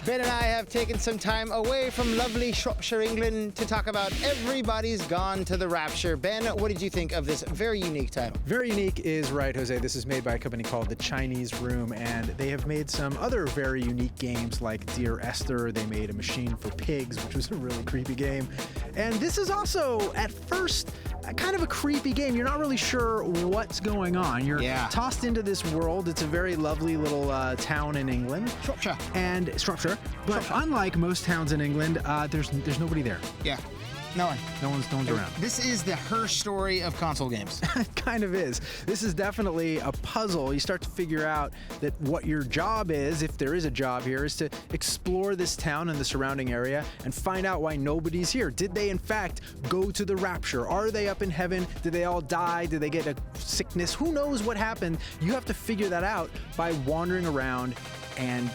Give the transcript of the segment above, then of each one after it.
Ben and I have taken some time away from lovely Shropshire, England to talk about Everybody's Gone to the Rapture. Ben, what did you think of this very unique title? Very unique is right, Jose. This is made by a company called The Chinese Room, and they have made some other very unique games like Dear Esther. They made A Machine for Pigs, which was a really creepy game. And this is also, at first, kind of a creepy game. You're not really sure what's going on. You're tossed into this world. It's a very lovely little town in England. Shropshire. But unlike most towns in England, there's nobody there. Yeah. No one. No one's around. This is the Her story of console games. It kind of is. This is definitely a puzzle. You start to figure out that what your job is, if there is a job here, is to explore this town and the surrounding area and find out why nobody's here. Did they, in fact, go to the rapture? Are they up in heaven? Did they all die? Did they get a sickness? Who knows what happened? You have to figure that out by wandering around and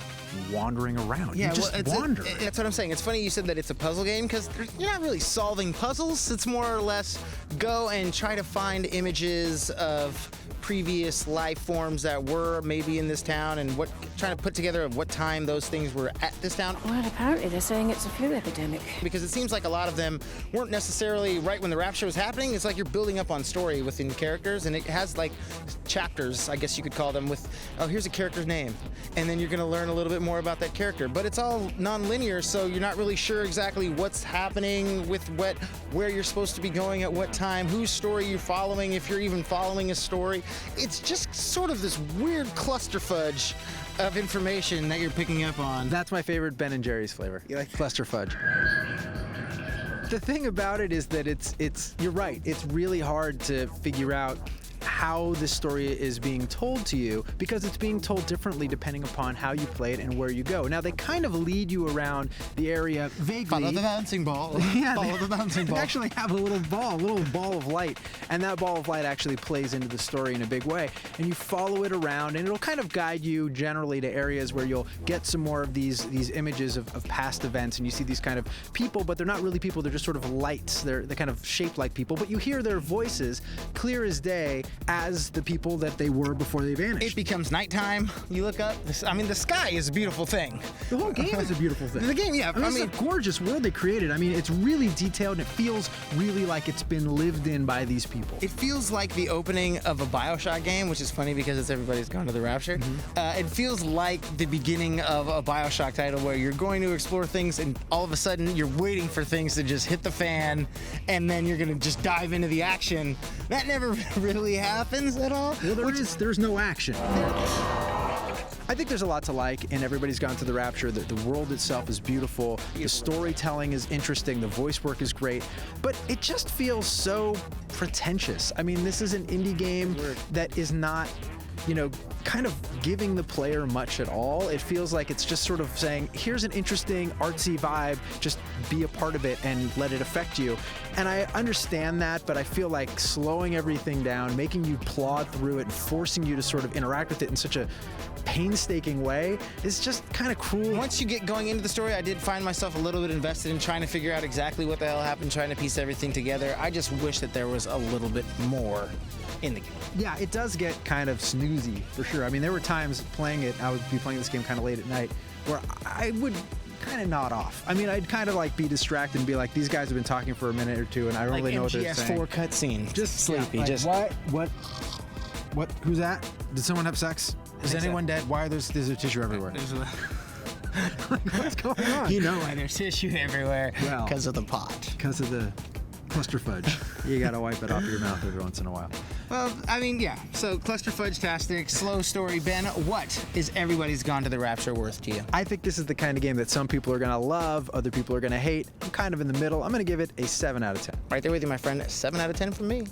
wandering around. Yeah, you just wander. That's what I'm saying. It's funny you said that it's a puzzle game because you're not really solving puzzles. It's more or less go and try to find images of previous life forms that were maybe in this town and trying to put together what time those things were at this town. Well, apparently they're saying it's a flu epidemic. Because it seems like a lot of them weren't necessarily right when the rapture was happening. It's like you're building up on story within characters, and it has like chapters, I guess you could call them, with, oh, here's a character's name. And then you're going to learn a little bit more about that character. But it's all non-linear, so you're not really sure exactly what's happening with where you're supposed to be going at what time, whose story you're following, if you're even following a story. It's just sort of this weird clusterfudge of information that you're picking up on. That's my favorite Ben and Jerry's flavor. You like cluster fudge? The thing about it is that it's you're right. It's really hard to figure out how this story is being told to you because it's being told differently depending upon how you play it and where you go. Now, they kind of lead you around the area vaguely. Follow the bouncing ball. Follow the bouncing ball. They actually have a little ball of light, and that ball of light actually plays into the story in a big way. And you follow it around, and it'll kind of guide you generally to areas where you'll get some more of these images of past events, and you see these kind of people, but they're not really people. They're just sort of lights. They're kind of shaped like people, but you hear their voices clear as day as the people that they were before they vanished. It becomes nighttime. You look up. I mean, the sky is a beautiful thing. The whole game is a beautiful thing. The game, yeah. I mean, it's a gorgeous world they created. I mean, it's really detailed, and it feels really like it's been lived in by these people. It feels like the opening of a BioShock game, which is funny because it's Everybody's Gone to the Rapture. It feels like the beginning of a BioShock title where you're going to explore things, and all of a sudden you're waiting for things to just hit the fan, and then you're going to just dive into the action. That never really happens at all. Well, there's no action. I think there's a lot to like, and Everybody's Gone to the Rapture. The world itself is beautiful. The storytelling is interesting. The voice work is great. But it just feels so pretentious. I mean, this is an indie game that is not, kind of giving the player much at all. It feels like it's just sort of saying, here's an interesting artsy vibe, just be a part of it and let it affect you. And I understand that, but I feel like slowing everything down, making you plod through it, and forcing you to sort of interact with it in such a painstaking way is just kind of cruel. Once you get going into the story, I did find myself a little bit invested in trying to figure out exactly what the hell happened, trying to piece everything together. I just wish that there was a little bit more in the game. Yeah, it does get kind of snoozy, for sure. I mean, there were times playing it, I would be playing this game kind of late at night, where I would kind of nod off. I mean, I'd kind of like be distracted and be like, these guys have been talking for a minute or two, and I don't really know what they're saying. MGS4 cutscene. Just sleepy. Like, just what? Who's that? Did someone have sex? Is anyone dead? Why there's a tissue everywhere? What's going on? You know why there's tissue everywhere. Well, because of the pot. Because of the cluster fudge. You gotta wipe it off your mouth every once in a while. Well, I mean, yeah. So cluster fudge-tastic, slow story. Ben, what is Everybody's Gone to the Rapture worth to you? I think this is the kind of game that some people are gonna love, other people are gonna hate. I'm kind of in the middle. I'm gonna give it a 7 out of 10. Right there with you, my friend. 7 out of 10 from me.